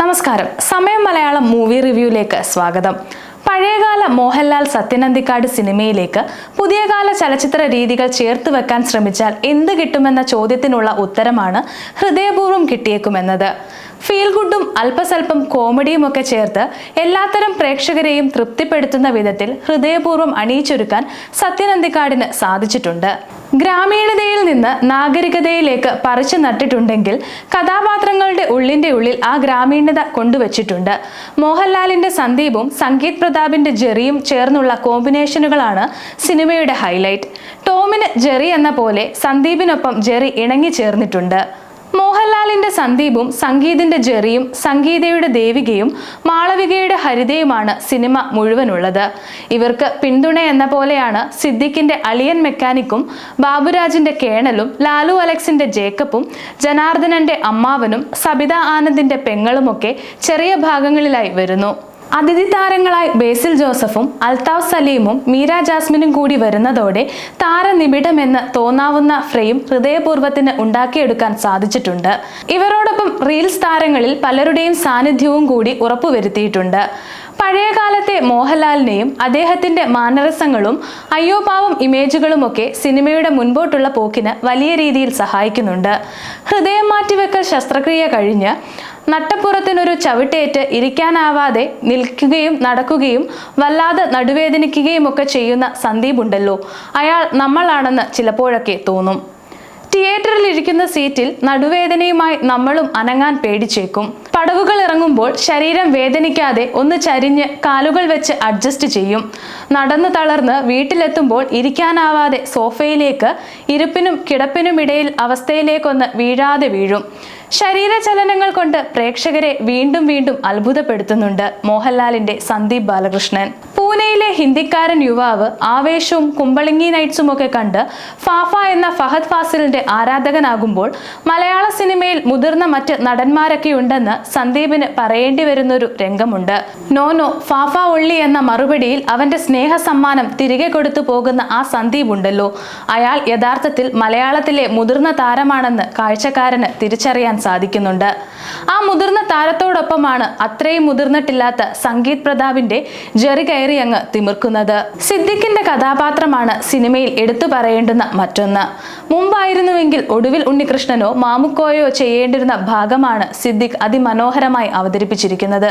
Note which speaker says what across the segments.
Speaker 1: നമസ്കാരം. സമയം മലയാളം മൂവി റിവ്യൂയിലേക്ക് സ്വാഗതം. പഴയകാല മോഹൻലാൽ സത്യനന്ദിക്കാട് സിനിമയിലേക്ക് പുതിയ കാല ചലച്ചിത്ര രീതികൾ ചേർത്ത് വെക്കാൻ ശ്രമിച്ചാൽ എന്ത് കിട്ടുമെന്ന ചോദ്യത്തിനുള്ള ഉത്തരമാണ് ഹൃദയപൂർവ്വം കിട്ടിയേക്കുമെന്നത്. ഫീൽ ഗുഡും അല്പസ്വല്പം കോമഡിയും ഒക്കെ ചേർത്ത് എല്ലാത്തരം പ്രേക്ഷകരെയും തൃപ്തിപ്പെടുത്തുന്ന വിധത്തിൽ ഹൃദയപൂർവ്വം അണിയിച്ചൊരുക്കാൻ സത്യനന്ദിക്കാടിന് സാധിച്ചിട്ടുണ്ട്. ഗ്രാമീണതയിൽ നിന്ന് നാഗരികതയിലേക്ക് പറിച്ചു നട്ടിട്ടുണ്ടെങ്കിൽ കഥാപാത്രങ്ങളുടെ ഉള്ളിന്റെ ഉള്ളിൽ ആ ഗ്രാമീണത കൊണ്ടുവച്ചിട്ടുണ്ട്. മോഹൻലാലിന്റെ സന്ദീപും സംഗീത് പ്രതാപിന്റെ ജെറിയും ചേർന്നുള്ള കോമ്പിനേഷനുകളാണ് സിനിമയുടെ ഹൈലൈറ്റ്. ടോമിന് ജെറി എന്ന പോലെ സന്ദീപിനൊപ്പം ജെറി ഇണങ്ങി ചേർന്നിട്ടുണ്ട്. മോഹൻലാലിന്റെ സന്ദീപും സംഗീതിന്റെ ജെറിയും സംഗീതയുടെ ദേവികയും മാളവികയുടെ ഹരിതയുമാണ് സിനിമ മുഴുവനുള്ളത്. ഇവർക്ക് പിന്തുണ എന്ന പോലെയാണ് സിദ്ദിഖിന്റെ അളിയൻ മെക്കാനിക്കും ബാബുരാജിന്റെ കേണലും ലാലു അലക്സിന്റെ ജേക്കബും ജനാർദ്ദനന്റെ അമ്മാവനും സബിത ആനന്ദിന്റെ പെങ്ങളുമൊക്കെ ചെറിയ ഭാഗങ്ങളിലായി വരുന്നു. അതിഥി താരങ്ങളായി ബേസിൽ ജോസഫും അൽതാഫ് സലീമും മീര ജാസ്മിനും കൂടി വരുന്നതോടെ താരനിബിഡമെന്ന് തോന്നാവുന്ന ഫ്രെയിം ഹൃദയപൂർവ്വത്തിന് ഉണ്ടാക്കിയെടുക്കാൻ സാധിച്ചിട്ടുണ്ട്. ഇവരോടൊപ്പം റീൽസ് താരങ്ങളിൽ പലരുടെയും സാന്നിധ്യവും കൂടി ഉറപ്പുവരുത്തിയിട്ടുണ്ട്. പഴയകാലത്തെ മോഹൻലാലിനെയും അദ്ദേഹത്തിന്റെ മാനറിസങ്ങളും അയ്യോപാവം ഇമേജുകളുമൊക്കെ സിനിമയുടെ മുൻപോട്ടുള്ള പോക്കിന് വലിയ രീതിയിൽ സഹായിക്കുന്നുണ്ട്. ഹൃദയം മാറ്റിവെക്കൽ ശസ്ത്രക്രിയ കഴിഞ്ഞ് നട്ടപ്പുറത്തിനൊരു ചവിട്ടേറ്റ് ഇരിക്കാനാവാതെ നിൽക്കുകയും നടക്കുകയും വല്ലാതെ നടുവേദനിക്കുകയും ഒക്കെ ചെയ്യുന്ന സന്ദീപ് ഉണ്ടല്ലോ, അയാൾ നമ്മളാണെന്ന് ചിലപ്പോഴൊക്കെ തോന്നും. തിയേറ്ററിൽ ഇരിക്കുന്ന സീറ്റിൽ നടുവേദനയുമായി നമ്മളും അനങ്ങാൻ പേടിച്ചേക്കും. പടവുകൾ ഇറങ്ങുമ്പോൾ ശരീരം വേദനിക്കാതെ ഒന്ന് ചരിഞ്ഞ് കാലുകൾ വെച്ച് അഡ്ജസ്റ്റ് ചെയ്യും. നടന്നു തളർന്ന് വീട്ടിലെത്തുമ്പോൾ ഇരിക്കാനാവാതെ സോഫയിലേക്ക് ഇരിപ്പിനും കിടപ്പിനുമിടയിൽ അവസ്ഥയിലേക്കൊന്ന് വീഴാതെ വീഴും. ശരീരചലനങ്ങൾ കൊണ്ട് പ്രേക്ഷകരെ വീണ്ടും വീണ്ടും അത്ഭുതപ്പെടുത്തുന്നുണ്ട് മോഹൻലാലിന്റെ സന്ദീപ് ബാലകൃഷ്ണൻ. പൂനെയിലെ ഹിന്ദിക്കാരൻ യുവാവ് ആവേശവും കുമ്പളങ്ങി നൈറ്റ്സും ഒക്കെ കണ്ട് ഫാഫ എന്ന ഫഹദ് ഫാസിലിന്റെ ആരാധകനാകുമ്പോൾ മലയാള സിനിമയിൽ മുതിർന്ന മറ്റ് നടന്മാരൊക്കെ ഉണ്ടെന്ന് സന്ദീപിന് പറയേണ്ടി വരുന്നൊരു രംഗമുണ്ട്. നോനോ ഫാഫ ഒള്ളി എന്ന മറുപടിയിൽ അവന്റെ സ്നേഹ സമ്മാനം തിരികെ കൊടുത്തു പോകുന്ന ആ സന്ദീപ് ഉണ്ടല്ലോ, അയാൾ യഥാർത്ഥത്തിൽ മലയാളത്തിലെ മുതിർന്ന താരമാണെന്ന് കാഴ്ചക്കാരന് തിരിച്ചറിയാൻ സാധിക്കുന്നുണ്ട്. ആ മുതിർന്ന താരത്തോടൊപ്പമാണ് അത്രയും മുതിർന്നിട്ടില്ലാത്ത സംഗീത് പ്രതാപിന്റെ ജെറി കയറി അങ്ങ് തിമിർക്കുന്നത്. സിദ്ദിഖിന്റെ കഥാപാത്രമാണ് സിനിമയിൽ എടുത്തു പറയേണ്ടുന്ന മറ്റൊന്ന്. മുമ്പായിരുന്നുവെങ്കിൽ ഒടുവിൽ ഉണ്ണികൃഷ്ണനോ മാമുക്കോയോ ചെയ്യേണ്ടിരുന്ന ഭാഗമാണ് സിദ്ദിഖ് അതിമനോഹരമായി അവതരിപ്പിച്ചിരിക്കുന്നത്.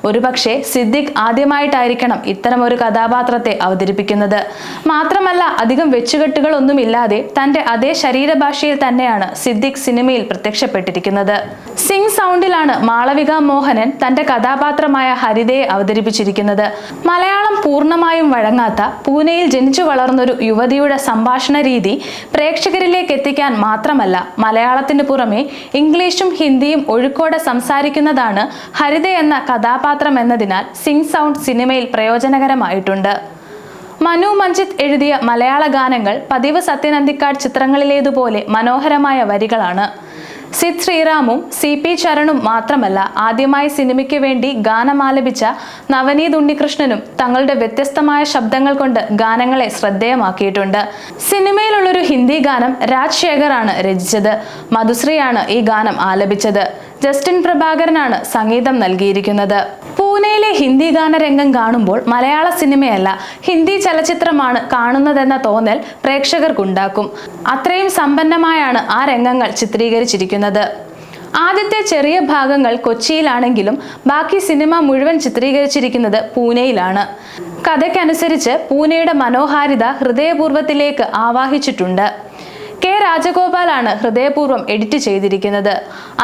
Speaker 1: ഒരുപക്ഷെ സിദ്ദിഖ് ആദ്യമായിട്ടായിരിക്കണം ഇത്തരം ഒരു കഥാപാത്രത്തെ അവതരിപ്പിക്കുന്നത്. മാത്രമല്ല അധികം വെച്ചുകെട്ടുകളൊന്നുമില്ലാതെ തന്റെ അതേ ശരീരഭാഷയിൽ തന്നെയാണ് സിദ്ദിഖ് സിനിമയിൽ പ്രത്യക്ഷപ്പെട്ടിരിക്കുന്നത്. സിംഗ് സൗണ്ടിലാണ് മാളവിക മോഹനൻ തന്റെ കഥാപാത്രമായ ഹരിതയെ അവതരിപ്പിച്ചിരിക്കുന്നത്. മലയാളം പൂർണ്ണമായും വഴങ്ങാത്ത പൂനെയിൽ ജനിച്ചു വളർന്നൊരു യുവതിയുടെ സംഭാഷണ രീതി പ്രേക്ഷകരിലേക്ക് എത്തിക്കാൻ മാത്രമല്ല മലയാളത്തിന് പുറമെ ഇംഗ്ലീഷും ഹിന്ദിയും ഒഴുക്കോടെ സംസാരിക്കുന്നതാണ് ഹരിത എന്ന കഥാപാത്രം എന്നതിനാൽ സിംഗ് സൗണ്ട് സിനിമയിൽ പ്രയോജനകരമായിട്ടുണ്ട്. മനു മഞ്ജിത്ത് എഴുതിയ മലയാള ഗാനങ്ങൾ പതിവ് സത്യനന്ദിക്കാട് ചിത്രങ്ങളിലേതുപോലെ മനോഹരമായ വരികളാണ്. സിദ് ശ്രീറാമും CP ചരണും മാത്രമല്ല ആദ്യമായി സിനിമയ്ക്ക് വേണ്ടി ഗാനമാലപിച്ച നവനീത് ഉണ്ണികൃഷ്ണനും തങ്ങളുടെ വ്യത്യസ്തമായ ശബ്ദങ്ങൾ കൊണ്ട് ഗാനങ്ങളെ ശ്രദ്ധേയമാക്കിയിട്ടുണ്ട്. സിനിമയിലുള്ളൊരു ഹിന്ദി ഗാനം രാജ് ശേഖറാണ് രചിച്ചത്. മധുശ്രീയാണ് ഈ ഗാനം ആലപിച്ചത്. ജസ്റ്റിൻ പ്രഭാകരനാണ് സംഗീതം നൽകിയിരിക്കുന്നത്. പൂനെയിലെ ഹിന്ദി ഗാനരംഗം കാണുമ്പോൾ മലയാള സിനിമയല്ല ഹിന്ദി ചലച്ചിത്രമാണ് കാണുന്നതെന്ന തോന്നൽ പ്രേക്ഷകർക്കുണ്ടാക്കും. അത്രയും സമ്പന്നമായാണ് ആ രംഗങ്ങൾ ചിത്രീകരിച്ചിരിക്കുന്നത്. ആദ്യത്തെ ചെറിയ ഭാഗങ്ങൾ കൊച്ചിയിലാണെങ്കിലും ബാക്കി സിനിമ മുഴുവൻ ചിത്രീകരിച്ചിരിക്കുന്നത് പൂനെയിലാണ്. കഥയ്ക്കനുസരിച്ച് പൂനെയുടെ മനോഹാരിത ഹൃദയപൂർവ്വത്തിലേക്ക് ആവാഹിച്ചിട്ടുണ്ട്. കെ രാജഗോപാലാണ് ഹൃദയപൂർവ്വം എഡിറ്റ് ചെയ്തിരിക്കുന്നത്.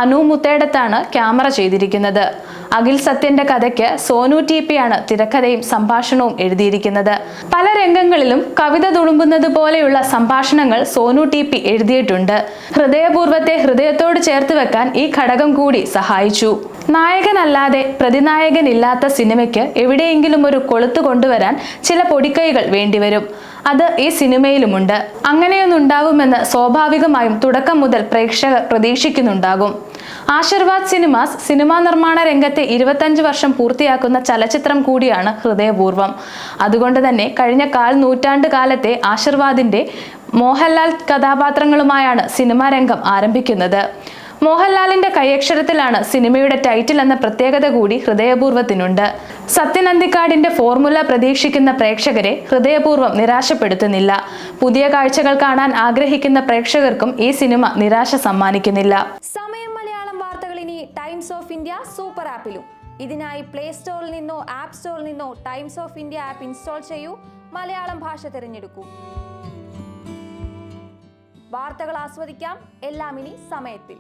Speaker 1: അനു മുത്തേടത്താണ് ക്യാമറ ചെയ്തിരിക്കുന്നത്. അഖിൽ സത്യന്റെ കഥയ്ക്ക് സോനു TP ആണ് തിരക്കഥയും സംഭാഷണവും എഴുതിയിരിക്കുന്നത്. പല രംഗങ്ങളിലും കവിത തുളുമ്പുന്നത് പോലെയുള്ള സംഭാഷണങ്ങൾ സോനു TP എഴുതിയിട്ടുണ്ട്. ഹൃദയപൂർവ്വത്തെ ഹൃദയത്തോട് ചേർത്ത് വെക്കാൻ ഈ ഘടകം കൂടി സഹായിച്ചു. നായകനല്ലാതെ പ്രതിനായകനില്ലാത്ത സിനിമയ്ക്ക് എവിടെയെങ്കിലും ഒരു കൊളുത്ത് കൊണ്ടുവരാൻ ചില പൊടിക്കൈകൾ വേണ്ടിവരും. അത് ഈ സിനിമയിലുമുണ്ട്. അങ്ങനെയൊന്നുണ്ടാവുമെന്ന് സ്വാഭാവികമായും തുടക്കം മുതൽ പ്രേക്ഷകർ പ്രതീക്ഷിക്കുന്നുണ്ടാകും. ആശീർവാദ് സിനിമാസ് സിനിമാ നിർമ്മാണ രംഗത്തെ 25 വർഷം പൂർത്തിയാക്കുന്ന ചലച്ചിത്രം കൂടിയാണ് ഹൃദയപൂർവ്വം. അതുകൊണ്ട് തന്നെ കഴിഞ്ഞ 1/4 നൂറ്റാണ്ട് കാലത്തെ ആശീർവാദിന്റെ മോഹൻലാൽ കഥാപാത്രങ്ങളുമായാണ് സിനിമാ രംഗം ആരംഭിക്കുന്നത്. മോഹൻലാലിന്റെ കൈയക്ഷരത്തിലാണ് സിനിമയുടെ ടൈറ്റിൽ എന്ന പ്രത്യേകത കൂടി ഹൃദയപൂർവ്വത്തിനുണ്ട്. സത്യൻ അന്തിക്കാടിന്റെ ഫോർമുല പ്രതീക്ഷിക്കുന്ന പ്രേക്ഷകരെ ഹൃദയപൂർവ്വം നിരാശപ്പെടുത്തുന്നില്ല. പുതിയ കാഴ്ചകൾ കാണാൻ ആഗ്രഹിക്കുന്ന പ്രേക്ഷകർക്കും ഈ സിനിമ നിരാശ സമ്മാനിക്കുന്നില്ല.
Speaker 2: സമയം മലയാളം വാർത്തകൾ ഇനി ടൈംസ് ഓഫ് ഇന്ത്യ സൂപ്പർ ആപ്പിലും. ഇതിനായി പ്ലേ സ്റ്റോറിൽ നിന്നോ ആപ്പ് സ്റ്റോറിൽ നിന്നോ times of India app install ചെയ്യൂ. മലയാളം ഭാഷ തിരഞ്ഞെടുക്കൂ. വാർത്തകൾ ആസ്വദിക്കാം. എല്ലാം ഇനി സമയത്തിൽ.